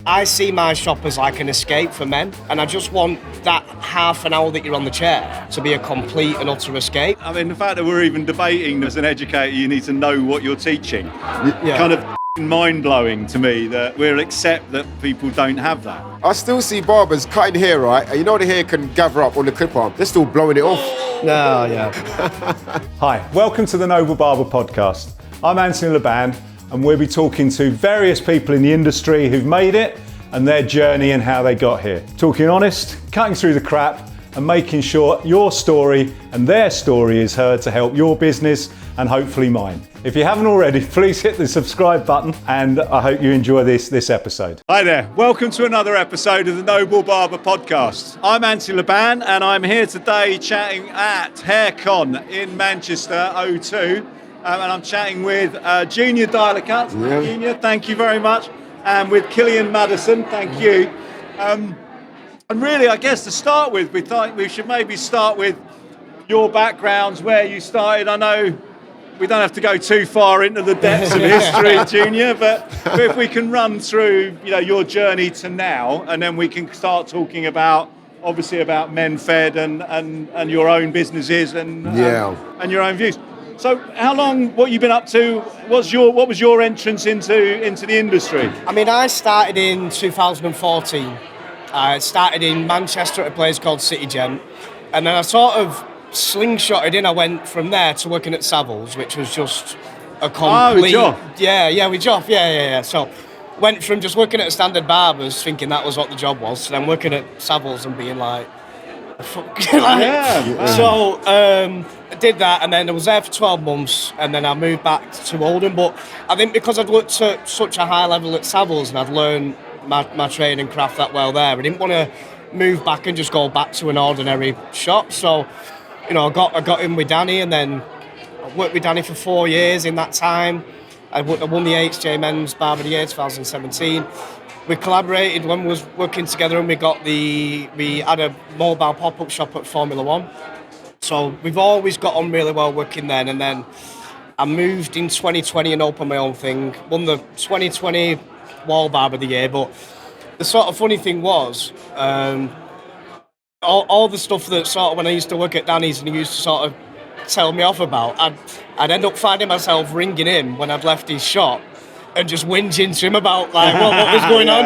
I see my shop as like an escape for men, and I just want that half an hour that you're on the chair to be a complete and utter escape. I mean, the fact that we're even debating as an educator, you need to know what you're teaching. Yeah. Kind of mind-blowing to me that we'll accept that people don't have that. I still see barbers cutting hair, right? And you know the hair can gather up on the clip arm. They're still blowing it off. No, yeah. Hi, welcome to the Noble Barber Podcast. I'm Anthony Laban, and we'll be talking to various people in the industry who've made it and their journey and how they got here. Talking honest, cutting through the crap, and making sure your story and their story is heard to help your business and hopefully mine. If you haven't already, please hit the subscribe button, and I hope you enjoy this episode. Hi there, welcome to another episode of the Noble Barber Podcast. I'm Anthony Laban, and I'm here today chatting at HairCon in Manchester, O2, and I'm chatting with Junior Dialer Cuts. Yeah. Junior, thank you very much, and with Killian Madison, thank you. And really, I guess to start with, we thought we should maybe start with your backgrounds, where you started. I know we don't have to go too far into the depths of history, Junior, but if we can run through, your journey to now, and then we can start talking about, obviously, about Men Fed and your own businesses and your own views. So, how long? What you've been up to? What was your entrance into the industry? I mean, I started in 2014. I started in Manchester at a place called City Gent, and then I sort of slingshotted in. I went from there to working at Savills, which was just a complete... with Joff? Yeah, with Joff, yeah. So, went from just working at Standard Barbers, thinking that was what the job was, to then working at Savills and being like... So, I did that, and then I was there for 12 months, and then I moved back to Oldham. But I think because I'd worked at such a high level at Savills and I'd learned my trade and craft that well there, I didn't want to move back and just go back to an ordinary shop. So, I got in with Danny, and then I worked with Danny for 4 years. In that time, I won the HJ Men's Barber of the Year 2017. We collaborated when we was working together, and we had a mobile pop-up shop at Formula One. So we've always got on really well working then, and then I moved in 2020 and opened my own thing. Won the 2020 Wall Barber of the Year, but the sort of funny thing was, all the stuff that sort of when I used to work at Danny's and he used to sort of tell me off about, I'd end up finding myself ringing him when I'd left his shop and just whinging to him about like what was going on,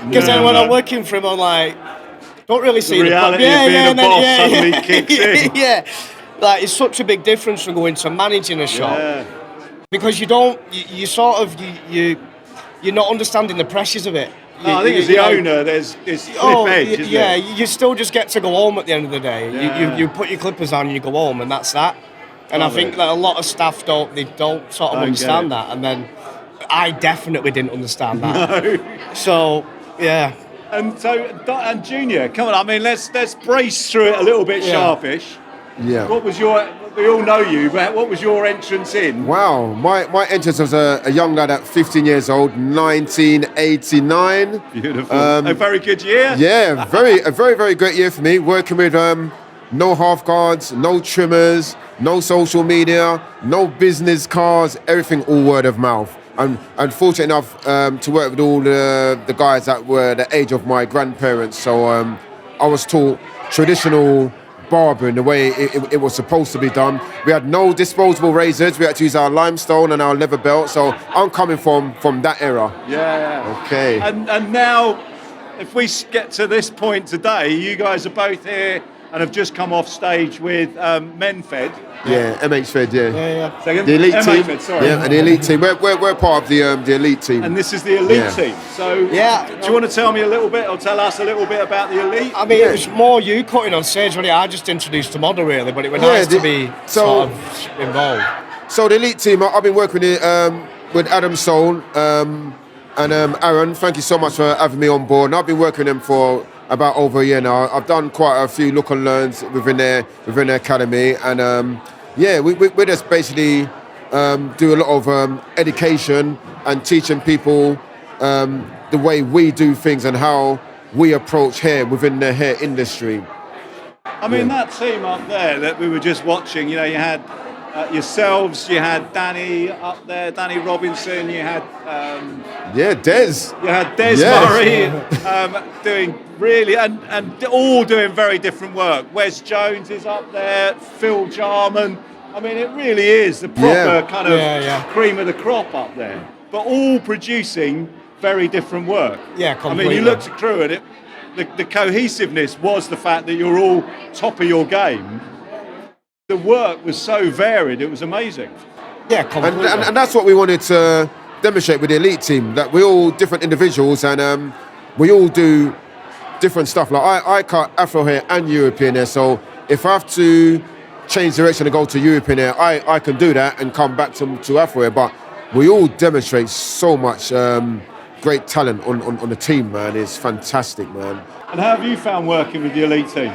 because then when I'm working for him, I'm like, don't really see the reality of being a boss suddenly kicks in. Yeah, like it's such a big difference from going to managing a shop, because you're not understanding the pressures of it. No, I think as the owner, there's this cliff edge, isn't yeah, it? you still just get to go home at the end of the day. Yeah. You put your clippers on and you go home, and that's that. And I think that a lot of staff don't sort of understand that. And then I definitely didn't understand that. No. So, yeah. And Junior, come on, I mean, let's brace through it a little bit sharpish. Yeah. We all know you, but what was your entrance in? Wow, my entrance was a young lad at 15 years old, 1989. Beautiful. A very good year. Yeah, a very, very great year for me. Working with no half guards, no trimmers, no social media, no business cards, everything all word of mouth. And fortunate enough to work with all the guys that were the age of my grandparents. So I was taught traditional barbering the way it was supposed to be done. We had no disposable razors. We had to use our limestone and our leather belt. So I'm coming from that era. Yeah. Okay. And now, if we get to this point today, you guys are both here and have just come off stage with Men Fed. Yeah, MH Fed, Yeah. Second? The elite MH team. Fed, sorry. Yeah, and the elite team. We're part of the elite team. And this is the elite team. So, do you want to tell me a little bit, or tell us a little bit about the elite? I mean, it was more you cutting on stage, really. I just introduced the model, really, but it was nice to be sort of involved. So the elite team, I've been working with Adam Soul and Aaron. Thank you so much for having me on board. And I've been working with them for about over a year now. I've done quite a few look and learns within their academy, and we just basically do a lot of education and teaching people the way we do things and how we approach hair within the hair industry. I mean, that team up there that we were just watching, you had yourselves, you had Danny up there, Danny Robinson, you had Des. you had Des Yes. Murray doing really, and all doing very different work. Wes Jones is up there, Phil Jarman. I mean, it really is the proper kind of cream of the crop up there, but all producing very different work. Yeah, completely. I mean, you looked through it, the cohesiveness was the fact that you're all top of your game. The work was so varied, it was amazing. Yeah, completely. And that's what we wanted to demonstrate with the elite team, that we're all different individuals and we all do different stuff. Like I cut Afro hair and European hair, so if I have to change direction and go to European hair, I can do that and come back to Afro hair, but we all demonstrate so much great talent on the team, man. It's fantastic, man. And how have you found working with the elite team?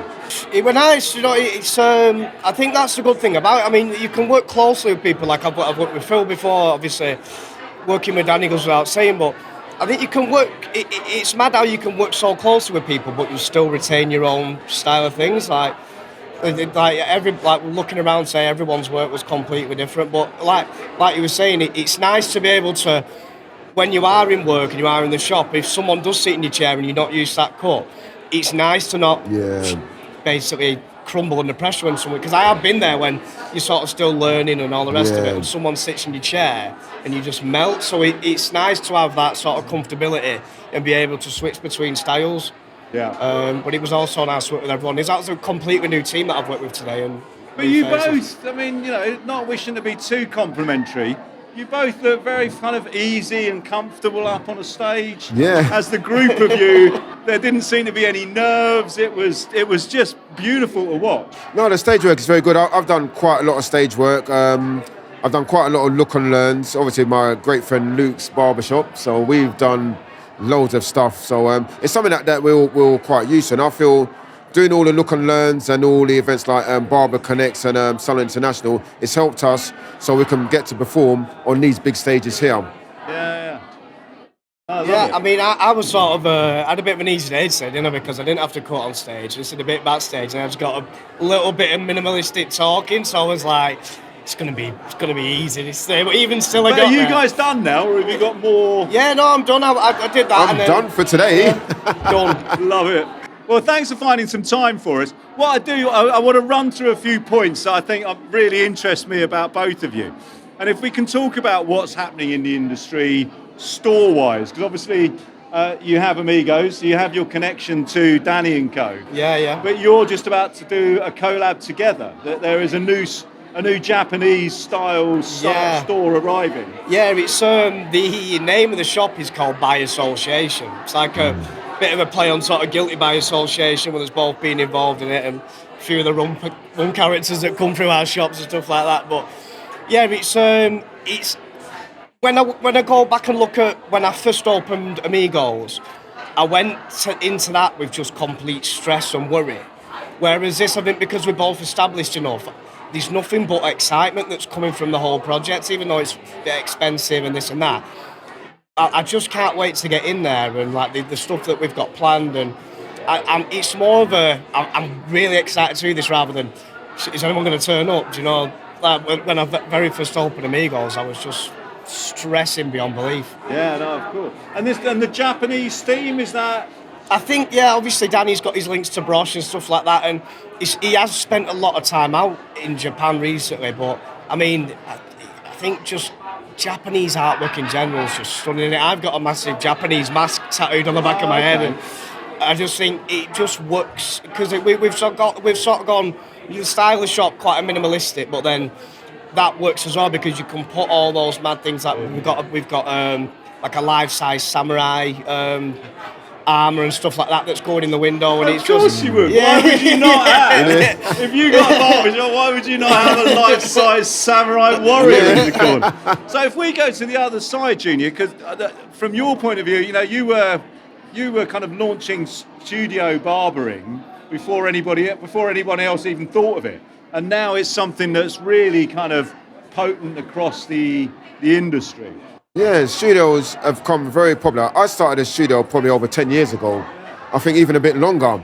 It was nice, you know. It's I think that's the good thing about it. I mean, you can work closely with people. Like I've worked with Phil before, obviously. Working with Danny goes without saying, but I think you can work. It's mad how you can work so closely with people, but you still retain your own style of things. Like looking around, say everyone's work was completely different. But like you were saying, it's nice to be able to, when you are in work and you are in the shop, if someone does sit in your chair and you're not used to that cut, it's nice to not basically crumble under pressure when someone, because I have been there when you're sort of still learning and all the rest of it, and someone sits in your chair and you just melt. So it's nice to have that sort of comfortability and be able to switch between styles. Yeah. But it was also nice to work with everyone. That was a completely new team that I've worked with today. But you both, I mean, you know, not wishing to be too complimentary, you both look very kind of easy and comfortable up on a stage. Yeah. As the group of you, there didn't seem to be any nerves. It was just beautiful to watch. No, the stage work is very good. I've done quite a lot of stage work. I've done quite a lot of look and learns. Obviously, my great friend Luke's barbershop. So we've done loads of stuff. So it's something that we're all quite used to. And I feel doing all the look and learns and all the events like Barber Connects and Sun International, it's helped us so we can get to perform on these big stages here. Yeah. I mean, I was sort of, I had a bit of an easy day today, didn't I? Because I didn't have to cut on stage. I just did a bit backstage and I just got a little bit of minimalistic talking. So I was like, it's gonna be easy this day. But even still, I got Are you guys done now, or have you got more? Yeah, no, I'm done. I did that. I'm done for today. Done. Love it. Well, thanks for finding some time for us. What I do, I want to run through a few points that I think really interest me about both of you. And if we can talk about what's happening in the industry store-wise, because obviously you have Amigos, you have your connection to Danny & Co. Yeah. But you're just about to do a collab together. There is a new Japanese style store arriving. Yeah, it's the name of the shop is called By Association. It's like a bit of a play on sort of Guilty by Association, with us both being involved in it, and a few of the run characters that come through our shops and stuff like that. But yeah, it's when I go back and look at when I first opened Amigos, I went into that with just complete stress and worry. Whereas this, I think, because we're both established enough, there's nothing but excitement that's coming from the whole project, even though it's a bit expensive and this and that. I just can't wait to get in there and like the stuff that we've got planned, and it's more of I'm really excited to do this rather than is anyone going to turn up? Do you know, like when I very first opened Amigos, I was just stressing beyond belief. Yeah, no, of course. And the Japanese theme, is that? I think, yeah, obviously Danny's got his links to Brosh and stuff like that, and he has spent a lot of time out in Japan recently, but I mean, I think just Japanese artwork in general is just stunning. I've got a massive Japanese mask tattooed on the back of my head, and I just think it just works because we've sort of gone the style of the shop quite a minimalistic, but then that works as well because you can put all those mad things like we've got like a life-size samurai armour and stuff like that that's going in the window, and of it's course just you would. Yeah. Why would you not have? If you got barbershop, why would you not have a life-size samurai warrior in the corner? So if we go to the other side, Junior, because from your point of view, you know, you were kind of launching studio barbering before anyone else even thought of it, and now it's something that's really kind of potent across the industry. Yeah, studios have come very popular. I started a studio probably over 10 years ago. I think even a bit longer.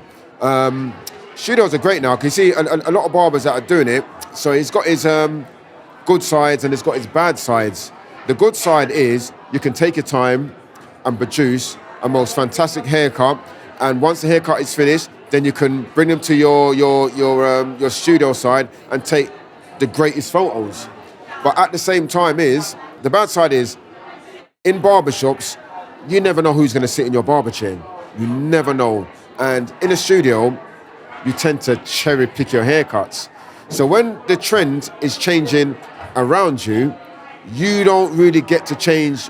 Studios are great now, because you see a lot of barbers that are doing it. So he's got his good sides and it's got its bad sides. The good side is you can take your time and produce a most fantastic haircut, and once the haircut is finished, then you can bring them to your studio side and take the greatest photos. But at the same time the bad side is, in barbershops, you never know who's going to sit in your barber chair. You never know. And in a studio, you tend to cherry pick your haircuts. So when the trend is changing around you, you don't really get to change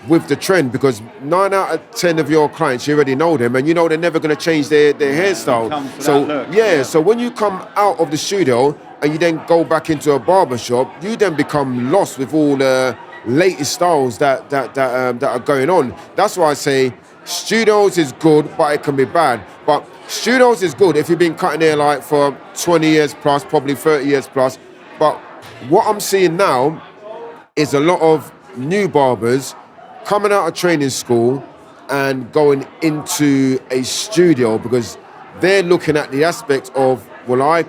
with the trend, because 9 out of 10 of your clients, you already know them and you know they're never going to change their hairstyle. So when you come out of the studio and you then go back into a barbershop, you then become lost with all the latest styles that are going on. That's why I say studios is good, but it can be bad. But studios is good if you've been cutting hair like for 20 years plus, probably 30 years plus. But what I'm seeing now is a lot of new barbers coming out of training school and going into a studio because they're looking at the aspect of, well, I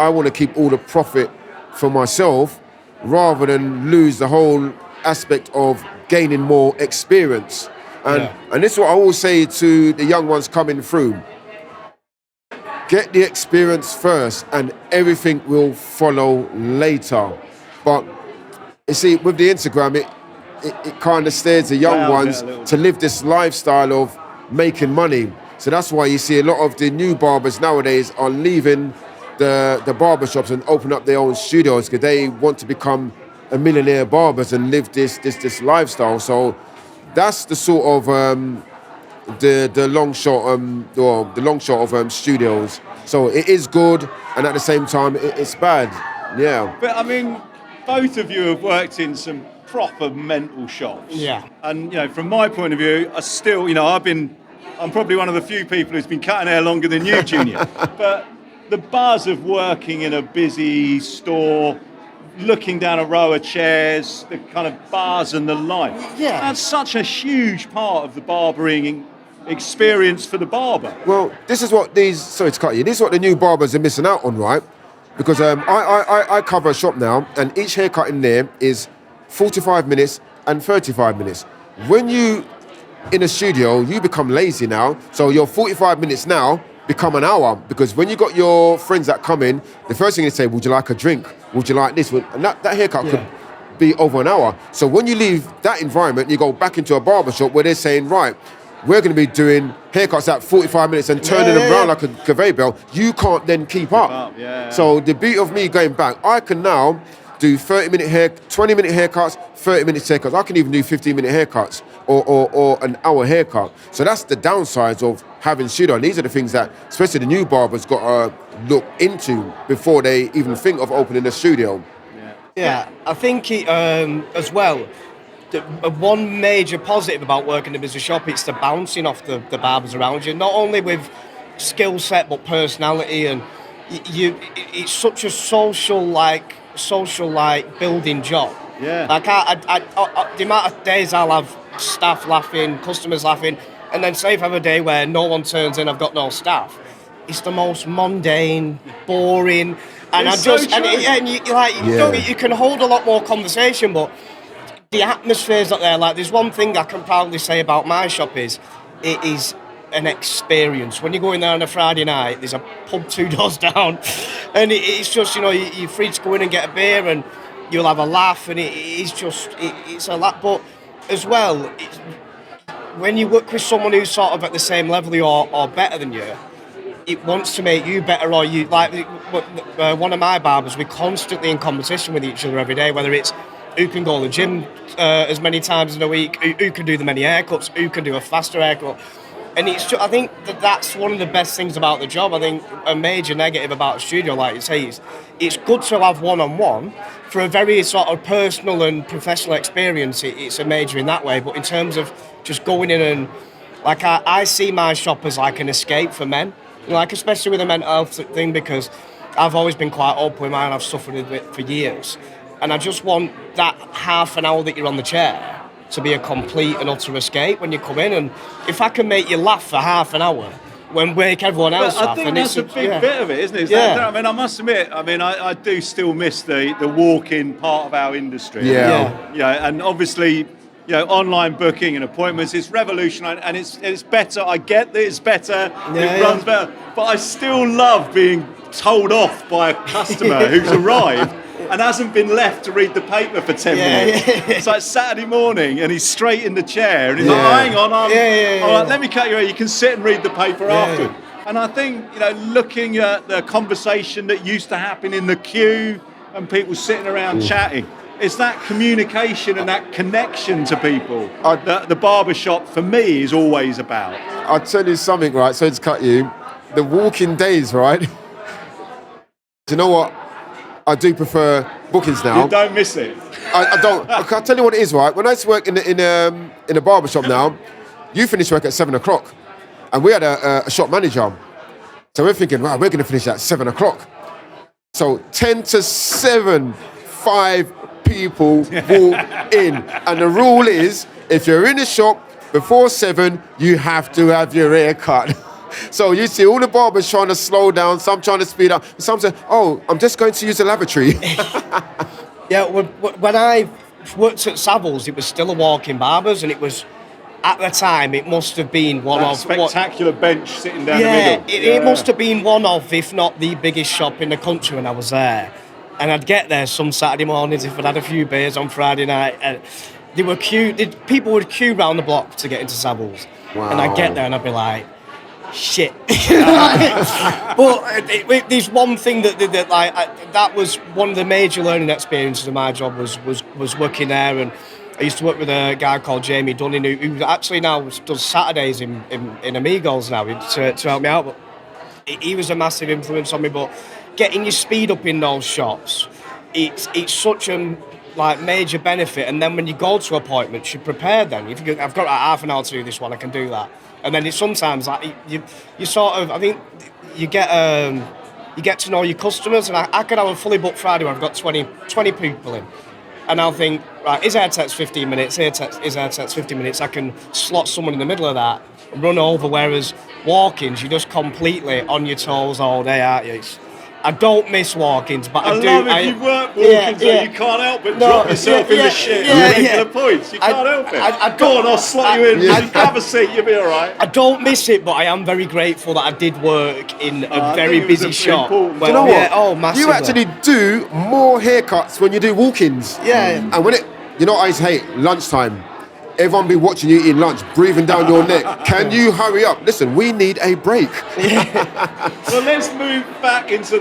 want to keep all the profit for myself rather than lose the whole aspect of gaining more experience. And this is what I always say to the young ones coming through. Get the experience first and everything will follow later. But you see, with the Instagram, it kind of steers the young ones to live this lifestyle of making money. So that's why you see a lot of the new barbers nowadays are leaving the barbershops and open up their own studios because they want to become a millionaire barbers and live this lifestyle. So that's the sort of the long shot of studios. So it is good, and at the same time it's bad. Yeah. But I mean, both of you have worked in some proper mental shops. Yeah. And from my point of view, I still, I'm probably one of the few people who's been cutting hair longer than you, Junior. But the buzz of working in a busy store, looking down a row of chairs, the kind of bars and the light. Yeah. That's such a huge part of the barbering experience for the barber. Well, this is what this is what the new barbers are missing out on, right? Because I cover a shop now, and each haircut in there is 45 minutes and 35 minutes. When you in a studio, you become lazy now, so your 45 minutes now become an hour, because when you got your friends that come in, the first thing they say, would you like a drink? Would you like this? And that haircut could be over an hour. So when you leave that environment, you go back into a barbershop where they're saying, right, we're going to be doing haircuts at 45 minutes and turning them around like a conveyor belt. You can't then keep up. So the beauty of me going back, I can now do 20-minute haircuts, 30-minute haircuts. I can even do 15-minute haircuts or an hour haircut. So that's the downsides of having studio. These are the things that, especially the new barbers, got to look into before they even think of opening a studio. Yeah, I think it, as well, one major positive about working in a business shop, it's the bouncing off the barbers around you, not only with skill set but personality, and it's such a social building job. Yeah. Like the amount of days I'll have staff laughing, customers laughing, and then say if I have a day where no one turns in, I've got no staff. It's the most mundane, boring, and you can hold a lot more conversation, but the atmosphere's not there. Like, there's one thing I can proudly say about my shop is it is an experience. When you go in there on a Friday night, there's a pub 2 doors down, and it's just, you're free to go in and get a beer, and you'll have a laugh, and it's a lot. But as well, when you work with someone who's sort of at the same level or better than you, it wants to make you better, or you like. One of my barbers, we're constantly in competition with each other every day, whether it's who can go to the gym as many times in a week, who can do the many haircuts, who can do a faster haircut. And I think that's one of the best things about the job. I think a major negative about a studio, like you say, is it's good to have one-on-one. For a very sort of personal and professional experience, it's a major in that way. But in terms of just going in and, like, I see my shop as like an escape for men. Like, especially with the mental health thing, because I've always been quite open with mine. I've suffered with it for years. And I just want that half an hour that you're on the chair to be a complete and utter escape when you come in. And if I can make you laugh for half an hour when wake everyone else I off. think And that's it's a big bit of it, isn't it? It's Yeah. I mean, I must admit, I do still miss the walk-in part of our industry. Yeah. And obviously, online booking and appointments, it's revolutionary, and it's better. I get that it's better, it runs better, but I still love being told off by a customer who's arrived and hasn't been left to read the paper for 10 minutes. It's like Saturday morning and he's straight in the chair and he's like, hang on, I'm like, let me cut you out. You can sit and read the paper after. And I think, looking at the conversation that used to happen in the queue and people sitting around chatting, it's that communication and that connection to people that the barbershop, for me, is always about. I'll tell you something, right? So to cut you, the walking days, right? Do you know what? I do prefer bookings now. You don't miss it. I don't. I'll tell you what it is, right? When I used to work in a barber shop now, you finish work at 7 o'clock, and we had a shop manager. So we're thinking, wow, we're going to finish at 7 o'clock. So 10 to 7, 5 people walk in, and the rule is, if you're in the shop before 7, you have to have your hair cut. So you see all the barbers trying to slow down, some trying to speed up, some say, oh, I'm just going to use the lavatory. Yeah, when I worked at Savills, it was still a walk-in barbers, and it was, at the time, it must have been one That of... spectacular bench sitting down the Yeah, middle. it must have been one of, if not the biggest shop in the country when I was there. And I'd get there some Saturday mornings if I'd had a few beers on Friday night. And people would queue round the block to get into Savills. Wow. And I'd get there and I'd be like, shit. But there's one thing that was one of the major learning experiences of my job was working there. And I used to work with a guy called Jamie Dunning who actually now does Saturdays in Amigos now to help me out. But he was a massive influence on me. But getting your speed up in those shops, it's such a major benefit. And then when you go to appointments, you're prepared. Then if I've got half an hour to do this one, I can do that. And then it's sometimes you sort of, I think you get to know your customers. And I could have a fully booked Friday where I've got 20 people in. And I'll think, right, his hair tech's 15 minutes, his hair tech's 15 minutes. I can slot someone in the middle of that and run over. Whereas walk-ins, you're just completely on your toes all day, aren't you? I don't miss walk-ins, but I do. love if you work walk-ins and you can't help but drop yourself in the shit at regular points. You can't help it. Go on, I'll slot you in. You have a seat, you'll be all right. I don't miss it, but I am very grateful that I did work in a very busy shop. Do you know what? Massively. You actually do more haircuts when you do walk-ins. Yeah. And when I used to hate lunchtime. Everyone be watching you eating lunch, breathing down your neck. Can you hurry up? Listen, we need a break. Well, let's move back into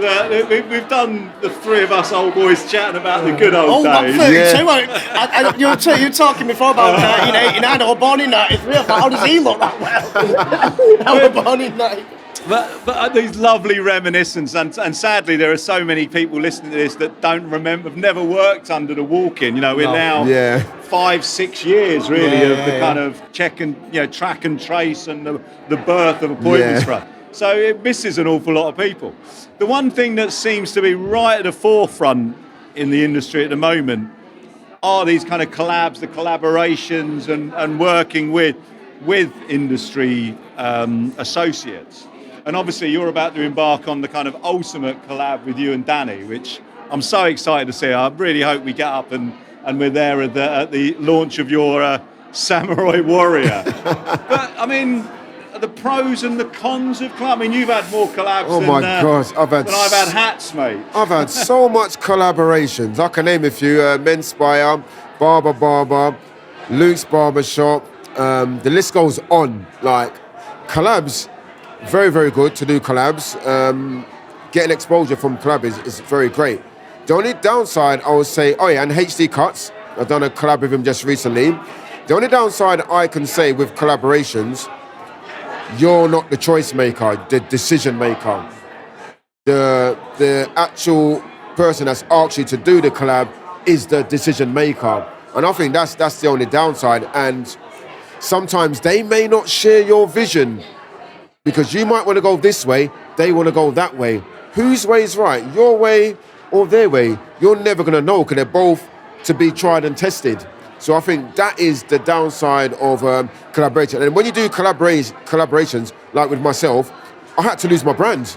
we've done the three of us old boys chatting about the good old days. I'm 32. You're talking before about 1989. I was born in 93. How does he look that well? I was born in 93. But these lovely reminiscences, and sadly there are so many people listening to this that have never worked under the walk-in. We're now 5-6 years really of the kind of check and track and trace and the birth of appointments for us. So it misses an awful lot of people. The one thing that seems to be right at the forefront in the industry at the moment are these kind of collabs, the collaborations, and working with industry associates. And obviously you're about to embark on the kind of ultimate collab with you and Danny, which I'm so excited to see. I really hope we get up and we're there at the launch of your Samurai Warrior. But I mean, the pros and the cons of collab. I mean, you've had more collabs than I've had hats, mate. I've had so much collaborations. I can name a few. Menspire, Barber, Luke's Barbershop. The list goes on. Like, collabs, very, very good to do collabs. Getting exposure from collab is very great. The only downside, I would say, and HD Cuts. I've done a collab with him just recently. The only downside I can say with collaborations, you're not the choice maker, the decision maker. The actual person that's asked you to do the collab is the decision maker. And I think that's the only downside. And sometimes they may not share your vision because you might want to go this way, they want to go that way. Whose way is right? Your way or their way? You're never going to know because they're both to be tried and tested. So I think that is the downside of collaboration. And when you do collaborations, like with myself, I had to lose my brand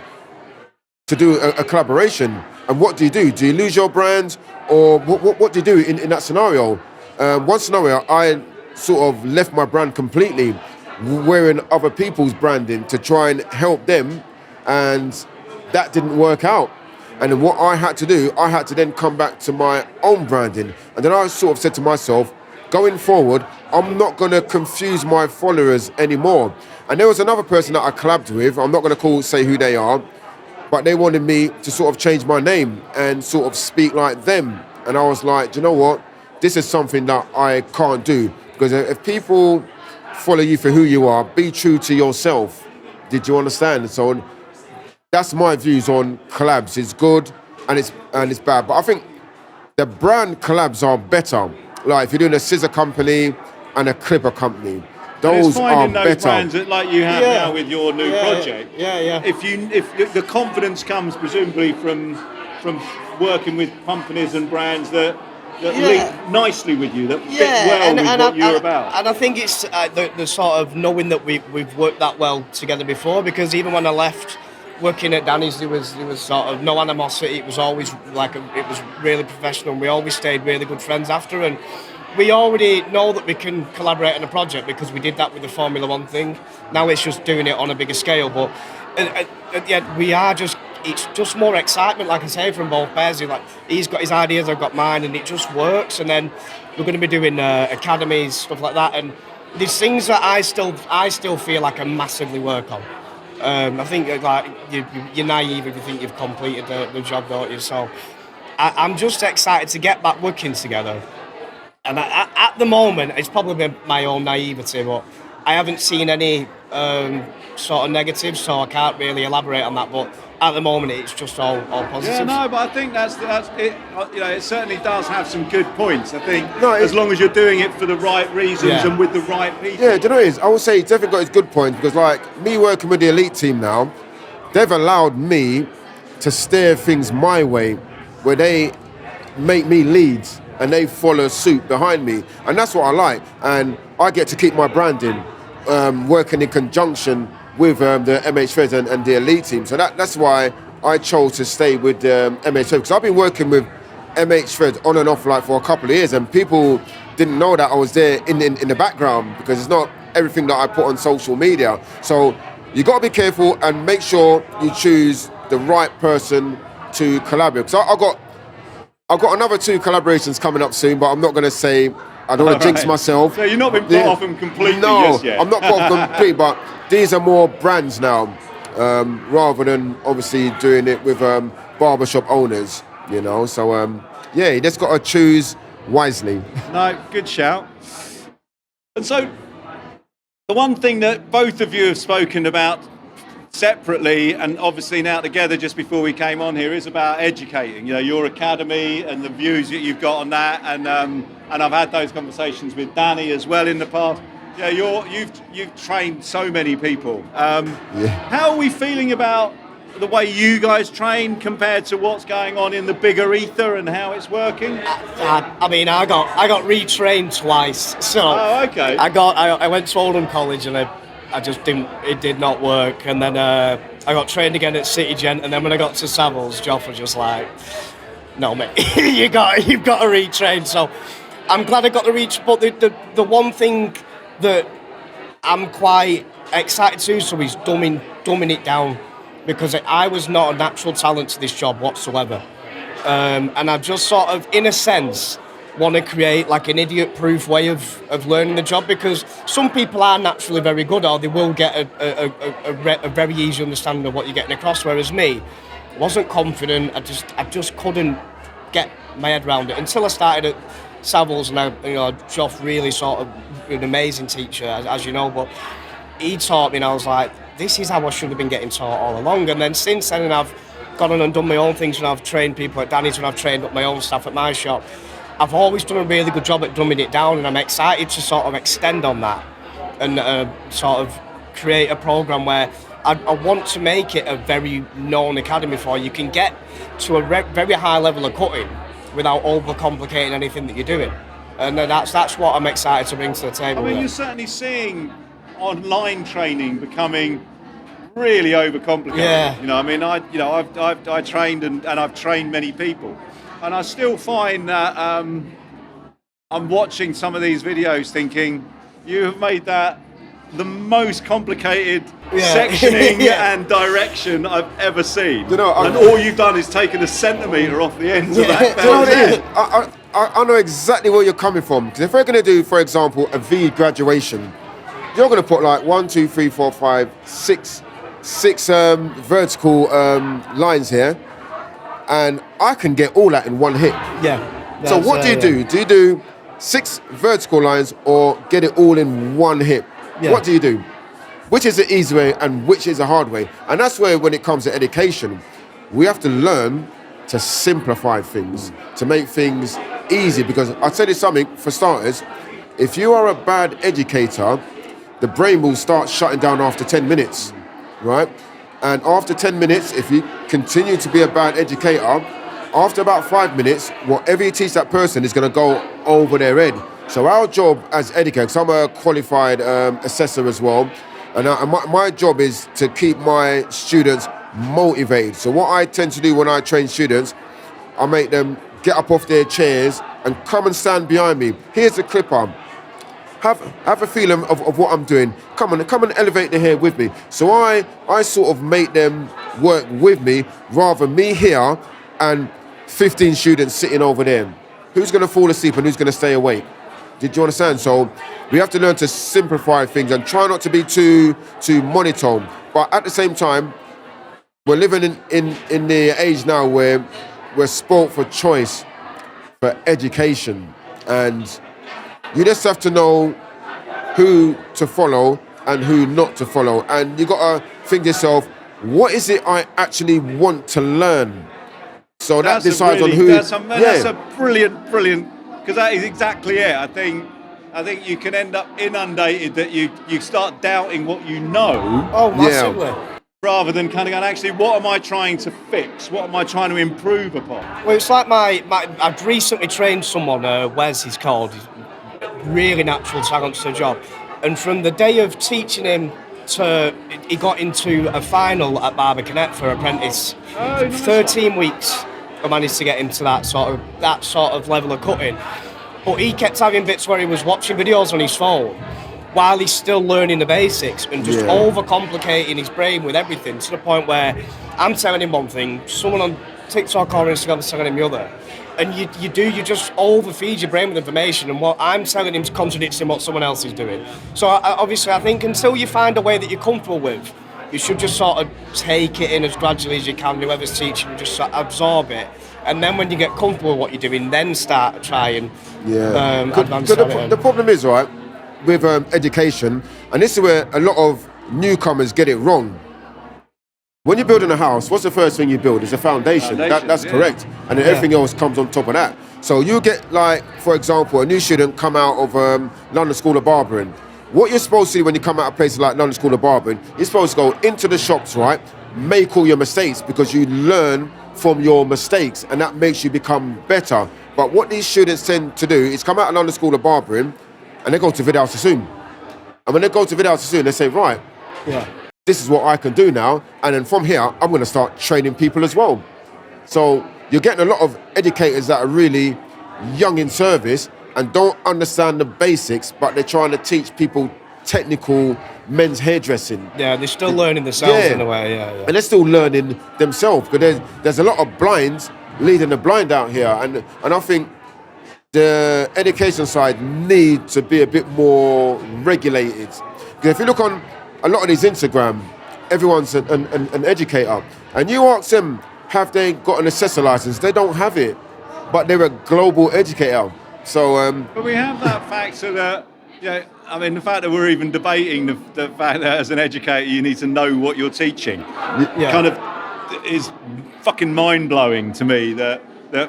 to do a collaboration. And what do? Do you lose your brand, or what do you do in that scenario? One scenario, I sort of left my brand completely, wearing other people's branding to try and help them, and that didn't work out. And then what I had to do, I had to then come back to my own branding. And then I sort of said to myself, going forward, I'm not going to confuse my followers anymore. And there was another person that I collabed with, I'm not going to say who they are, but they wanted me to sort of change my name and sort of speak like them. And I was like, do you know what? This is something that I can't do. Because if people follow you for who you are, be true to yourself. Did you understand? So that's my views on collabs. It's good and it's bad. But I think the brand collabs are better. Like if you're doing a scissor company and a clipper company, those are better. Those brands that, like you have now with your new project. Yeah. If the confidence comes presumably from working with companies and brands that link nicely with you, that fit well with what you're about. And I think it's the sort of knowing that we've worked that well together before, because even when I left working at Danny's, there was sort of no animosity. It was always it was really professional, and we always stayed really good friends after. And we already know that we can collaborate on a project because we did that with the Formula One thing. Now it's just doing it on a bigger scale. But it's just more excitement, like I say, from both pairs. Like he's got his ideas, I've got mine, and it just works. And then we're going to be doing academies, stuff like that. And there's things that I still feel like I massively work on. I think like you're naive if you think you've completed the job, don't you? So I'm just excited to get back working together. And at the moment, it's probably my own naivety, but I haven't seen any sort of negatives, so I can't really elaborate on that. But at the moment, it's just all positive. Yeah, no, but I think that's it. You know, it certainly does have some good points. I think as long as you're doing it for the right reasons and with the right people. Yeah, do you know what it is? I would say it's definitely got its good points, because like me working with the elite team now, they've allowed me to steer things my way, where they make me lead and they follow suit behind me, and that's what I like. And I get to keep my branding, working in conjunction with the MH Feds and the elite team. So that's why I chose to stay with MH Feds, because I've been working with MH Feds on and off like for a couple of years, and people didn't know that I was there in the background, because it's not everything that I put on social media. So you got to be careful and make sure you choose the right person to collaborate. So I've got another 2 collaborations coming up soon, but I'm not going to say, I don't want to jinx myself. So you've not been put off them completely just yet? I'm not put off them completely, but these are more brands now, rather than obviously doing it with barbershop owners, you know. So, you just got to choose wisely. No, good shout. And so, the one thing that both of you have spoken about separately and obviously now together just before we came on here is about educating. You know, your academy and the views that you've got on that, and I've had those conversations with Danny as well in the past. Yeah, you've trained so many people. How are we feeling about the way you guys train compared to what's going on in the bigger ether and how it's working? I mean, I got retrained twice. So okay. I went to Oldham College and I just didn't. It did not work. And then I got trained again at City Gent. And then when I got to Savills, Joff was just like, "No, mate, you've got to retrain." So I'm glad I got the reach. But the one thing that I'm quite excited to, so he's dumbing it down, because I was not a natural talent to this job whatsoever, and I just sort of, in a sense, want to create like an idiot-proof way of learning the job, because some people are naturally very good, or they will get a very easy understanding of what you're getting across, whereas me, wasn't confident. I just couldn't get my head around it until I started at Savills, and Joff really sort of an amazing teacher, as you know, but he taught me and I was like, this is how I should have been getting taught all along. And then since then, and I've gone on and done my own things, and I've trained people at Danny's, and I've trained up my own staff at my shop. I've always done a really good job at dumbing it down, and I'm excited to sort of extend on that and sort of create a program where I want to make it a very known academy for you can get to a very high level of cutting without overcomplicating anything that you're doing. And that's what I'm excited to bring to the table. I mean, you're certainly seeing online training becoming really overcomplicated. Yeah. You know, I mean, I trained and I've trained many people, and I still find that I'm watching some of these videos thinking, you have made that the most complicated sectioning and direction I've ever seen. You know, and all you've done is taken a centimetre off the ends of that. Do you know what it is? I know exactly where you're coming from. Because if we're going to do, for example, a V graduation, you're going to put like 1, 2, 3, 4, 5, 6 vertical lines here, and I can get all that in one hit. Yeah. So what do you do? Do you do 6 vertical lines or get it all in one hit? Yeah. What do you do? Which is the easy way and which is the hard way? And that's where, when it comes to education, we have to learn to simplify things, to make things easy. Because I'll tell you something, for starters, if you are a bad educator, the brain will start shutting down after 10 minutes, right? And after 10 minutes, if you continue to be a bad educator, after about 5 minutes, whatever you teach that person is going to go over their head. So our job as educators, I'm a qualified assessor as well, and my job is to keep my students motivated. So what I tend to do when I train students, I make them get up off their chairs and come and stand behind me. Here's the clipper. Have a feeling of what I'm doing. Come and elevate the hair with me. So I sort of make them work with me, rather me here and 15 students sitting over there. Who's going to fall asleep and who's going to stay awake? Did you understand? So we have to learn to simplify things and try not to be too monotone. But at the same time, we're living in the age now where we're spoilt for choice, for education, and you just have to know who to follow and who not to follow. And you got to think to yourself, what is it I actually want to learn? So that decides on who. That's a brilliant, because that is exactly it. I think you can end up inundated that you start doubting what you know. Oh, massively. Rather than kind of going, actually, what am I trying to fix? What am I trying to improve upon? Well, it's like I've recently trained someone, Wes he's called, he's really natural talent to the job. And from the day of teaching him he got into a final at Barber Connect for apprentice. 13 weeks I managed to get him to that sort of level of cutting. But he kept having bits where he was watching videos on his phone while he's still learning the basics and just overcomplicating his brain with everything, to the point where I'm telling him one thing, someone on TikTok or Instagram is telling him the other. And you just overfeed your brain with information, and what I'm telling him contradicts what someone else is doing. So obviously I think until you find a way that you're comfortable with, you should just sort of take it in as gradually as you can, whoever's teaching, just sort of absorb it. And then when you get comfortable with what you're doing, then start to try and advance it. The problem is, right, with education, and this is where a lot of newcomers get it wrong. When you're building a house, what's the first thing you build? It's a foundation. That's correct. And then everything else comes on top of that. So you get, like, for example, a new student come out of London School of Barbering. What you're supposed to do when you come out of places like London School of Barbering, you're supposed to go into the shops, right? Make all your mistakes, because you learn from your mistakes and that makes you become better. But what these students tend to do is come out of London School of Barbering and they go to Vidal Sassoon. And when they go to Vidal Sassoon, they say, right, this is what I can do now. And then from here, I'm going to start training people as well. So you're getting a lot of educators that are really young in service and don't understand the basics, but they're trying to teach people technical men's hairdressing. Yeah, they're still learning themselves in a way, And they're still learning themselves, because there's a lot of blinds leading the blind out here. And I think the education side needs to be a bit more regulated. Because if you look on a lot of these Instagram, everyone's an educator. And you ask them, have they got an assessor license? They don't have it, but they're a global educator. So, but we have that factor that, I mean, the fact that we're even debating the fact that as an educator you need to know what you're teaching, kind of is fucking mind blowing to me that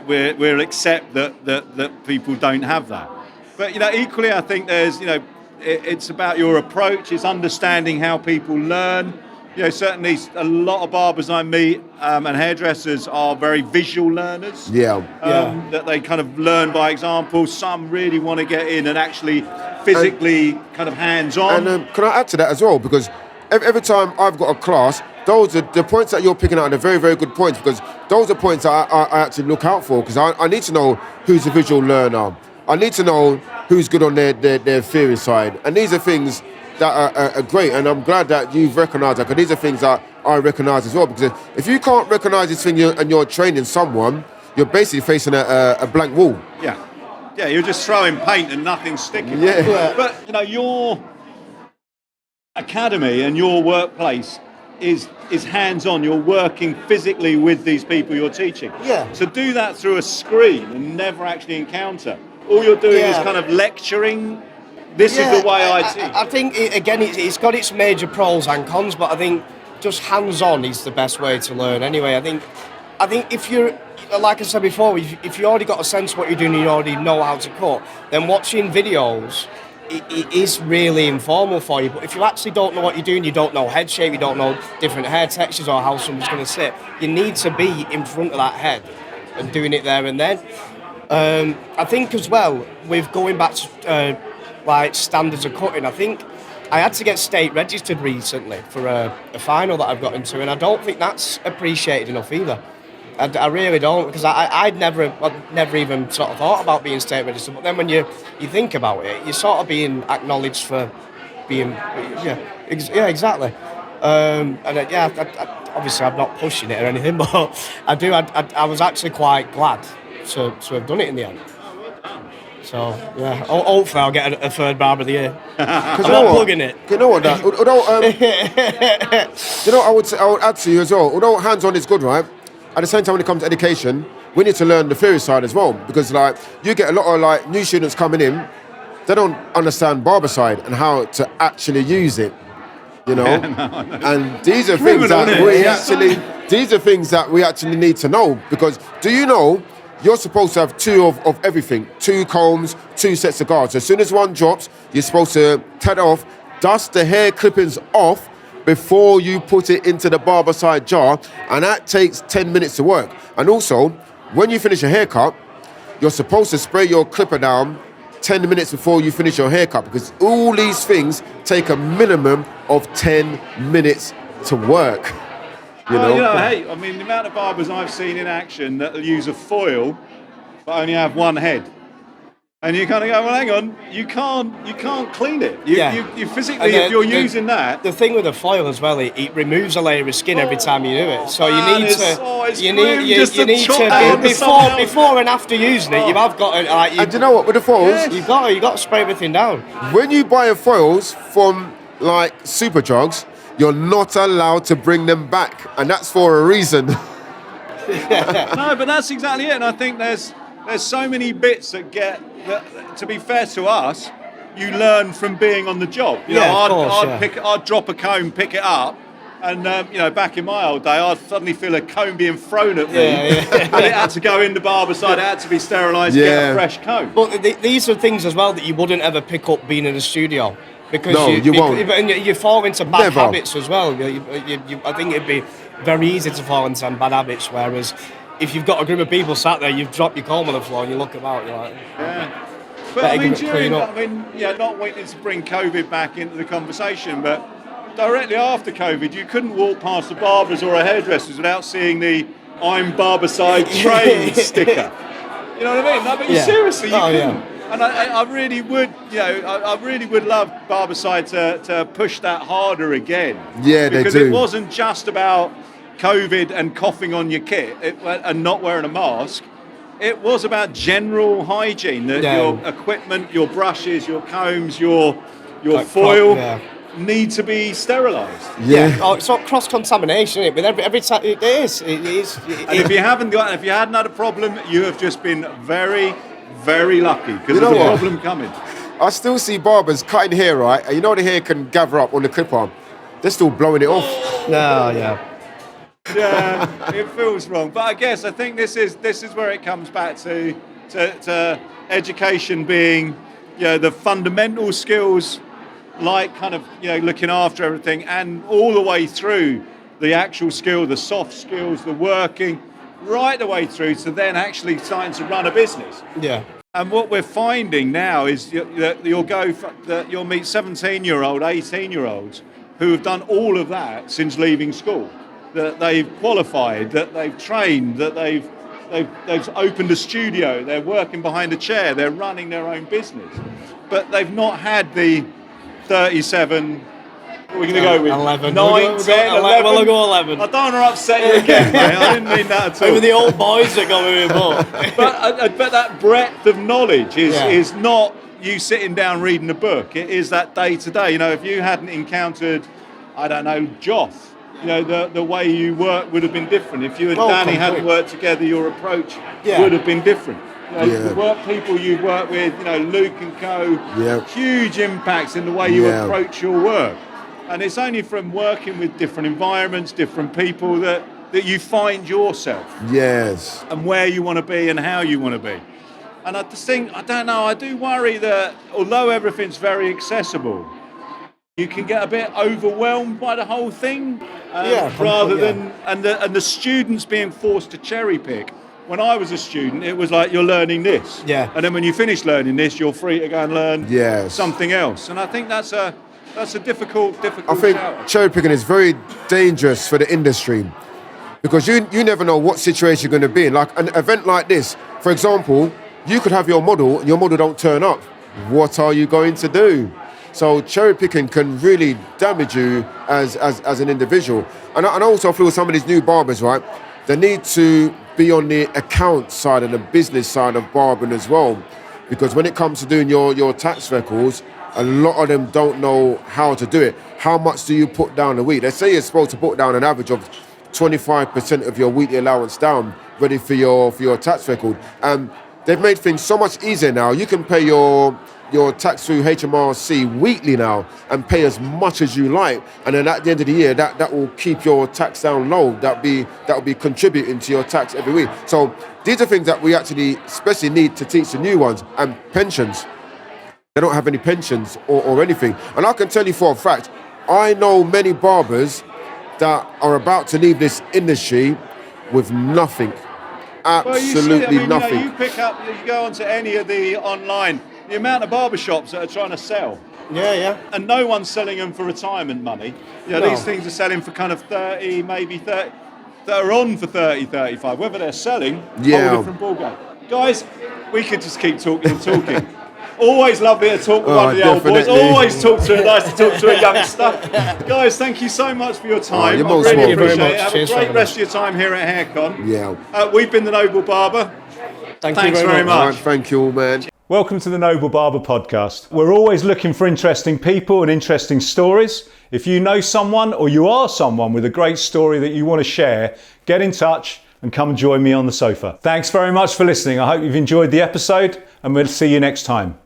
we'll accept that people don't have that. But equally, I think there's it's about your approach. It's understanding how people learn. certainly a lot of barbers I meet and hairdressers are very visual learners. That they kind of learn by example. Some really want to get in and actually physically kind of hands-on. And can I add to that as well? Because every time I've got a class, those are the points that you're picking out are very, very good points, because those are points that I actually look out for, because I need to know who's a visual learner. I need to know who's good on their theory side. And these are things that are great, and I'm glad that you've recognised that, because these are things that I recognise as well, because if you can't recognise this thing and you're training someone, you're basically facing a blank wall. Yeah, you're just throwing paint and nothing's sticking. Yeah. But, your academy and your workplace is hands-on. You're working physically with these people you're teaching. Yeah. So do that through a screen and never actually encounter. All you're doing is kind of lecturing. This is the way I teach. I think, it's got its major pros and cons, but I think just hands-on is the best way to learn anyway. I think if you're, like I said before, if you already got a sense of what you're doing and you already know how to cut, then watching videos, it is really informal for you. But if you actually don't know what you're doing, you don't know head shape, you don't know different hair textures or how someone's going to sit, you need to be in front of that head and doing it there and then. I think as well, with going back to like standards of cutting, I think I had to get state registered recently for a final that I've got into, and I don't think that's appreciated enough either. I really don't, because I'd never even sort of thought about being state registered. But then when you think about it, you're sort of being acknowledged for being, exactly. Obviously I'm not pushing it or anything, but I was actually quite glad to have done it in the end. So hopefully I'll get a third Barber of the Year. I'm not plugging it. You know what? I would add to you as well. Although hands-on is good, right? At the same time, when it comes to education, we need to learn the theory side as well, because you get a lot of new students coming in, they don't understand barber side and how to actually use it, And these are things that we actually need to know, because do you know you're supposed to have two of everything, 2 combs, 2 sets of guards. As soon as one drops, you're supposed to tat off, dust the hair clippings off before you put it into the barber side jar, and that takes 10 minutes to work. And also, when you finish a haircut, you're supposed to spray your clipper down 10 minutes before you finish your haircut, because all these things take a minimum of 10 minutes to work. Hey, I mean, the amount of barbers I've seen in action that will use a foil but only have one head. And you kind of go, well, hang on, you can't clean it. You physically, if you're using that. The thing with the foil as well, it removes a layer of skin every time you do it. So you need to before and after using it, you have got to and do you know what, with the foils, you've got to spray everything down. When you buy foils from Superdrugs, you're not allowed to bring them back, and that's for a reason. No, but that's exactly it. And I think there's so many bits that to be fair to us, you learn from being on the job. I'd drop a comb, pick it up, and back in my old day, I'd suddenly feel a comb being thrown at me, and it had to go in the barber side. It had to be sterilised, get a fresh comb. But these are things as well that you wouldn't ever pick up being in a studio. Because you won't. And you fall into bad habits as well. I think it'd be very easy to fall into some bad habits, whereas if you've got a group of people sat there, you've dropped your comb on the floor and you look about, you're like... Yeah. But not wanting to bring COVID back into the conversation, but directly after COVID, you couldn't walk past a barber's or a hairdresser's without seeing the "I'm Barberside trained" sticker. You know what I mean? No, but seriously, you couldn't. Yeah. And I really would, I really would love Barberside to push that harder again. Yeah, they do. Because it wasn't just about COVID and coughing on your kit and not wearing a mask. It was about general hygiene, that your equipment, your brushes, your combs, your foil need to be sterilised. Yeah. Oh, it's not cross-contamination, isn't it? But every time it is. And if you hadn't had a problem, you have just been very, very lucky, because there's a problem coming. I still see barbers cutting hair, right? And the hair can gather up on the clip-on. They're still blowing it off. No, yeah. Yeah, it feels wrong. But I think this is where it comes back to education being, the fundamental skills like kind of, looking after everything, and all the way through the actual skill, the soft skills, the working, right the way through to then actually starting to run a business. Yeah. And what we're finding now is that you'll meet 17-year-old, 18-year-olds who have done all of that since leaving school. That they've qualified, that they've trained, that they've opened a studio, they're working behind a chair, they're running their own business. But they've not had the 37, we're going to go with 11. 9, 10, 11. Well, I'll go 11. I don't want to upset you again, mate. I didn't mean that at all. Over the old boys that got me involved. But that breadth of knowledge is not you sitting down reading a book. It is that day to day. If you hadn't encountered, I don't know, Joss, the way you work would have been different. If you and Danny hadn't worked together, your approach would have been different. The work people you work with, Luke and co, huge impacts in the way you approach your work. And it's only from working with different environments, different people that you find yourself. Yes. And where you want to be and how you want to be. And I just think, I don't know, I do worry that although everything's very accessible, you can get a bit overwhelmed by the whole thing. Rather than, and the students being forced to cherry pick. When I was a student, it was like, you're learning this. Yeah. And then when you finish learning this, you're free to go and learn something else. And I think that's a difficult I think shout. cherry picking is very dangerous for the industry because you never know what situation you're going to be in. Like an event like this, for example, you could have your model and your model don't turn up. What are you going to do? So cherry picking can really damage you as an individual. And I also feel some of these new barbers, right, they need to be on the account side and the business side of barbering as well. Because when it comes to doing your tax records, a lot of them don't know how to do it. How much do you put down a week? They say you're supposed to put down an average of 25% of your weekly allowance down, ready for your tax record. And they've made things so much easier now. You can pay your tax through HMRC weekly now and pay as much as you like. And then at the end of the year, that will keep your tax down low. That will be contributing to your tax every week. So these are things that we actually especially need to teach the new ones. And pensions. They don't have any pensions or anything. And I can tell you for a fact, I know many barbers that are about to leave this industry with nothing. Absolutely nothing. You go onto any of the online, the amount of barbershops that are trying to sell. Yeah. And no one's selling them for retirement money. These things are selling for kind of 30, maybe 30, that are on for 30, 35. Whether they're selling, whole different ballgame. Guys, we could just keep talking and talking. Always lovely to talk with one of the old boys. Always nice to talk to a youngster. Guys, thank you so much for your time. You're I most really welcome. appreciate it. Have Cheers a great rest of your time here at HairCon. Yeah. We've been the Noble Barber. Thanks very much. All right, thank you all, man. Welcome to the Noble Barber Podcast. We're always looking for interesting people and interesting stories. If you know someone or you are someone with a great story that you want to share, get in touch and come join me on the sofa. Thanks very much for listening. I hope you've enjoyed the episode and we'll see you next time.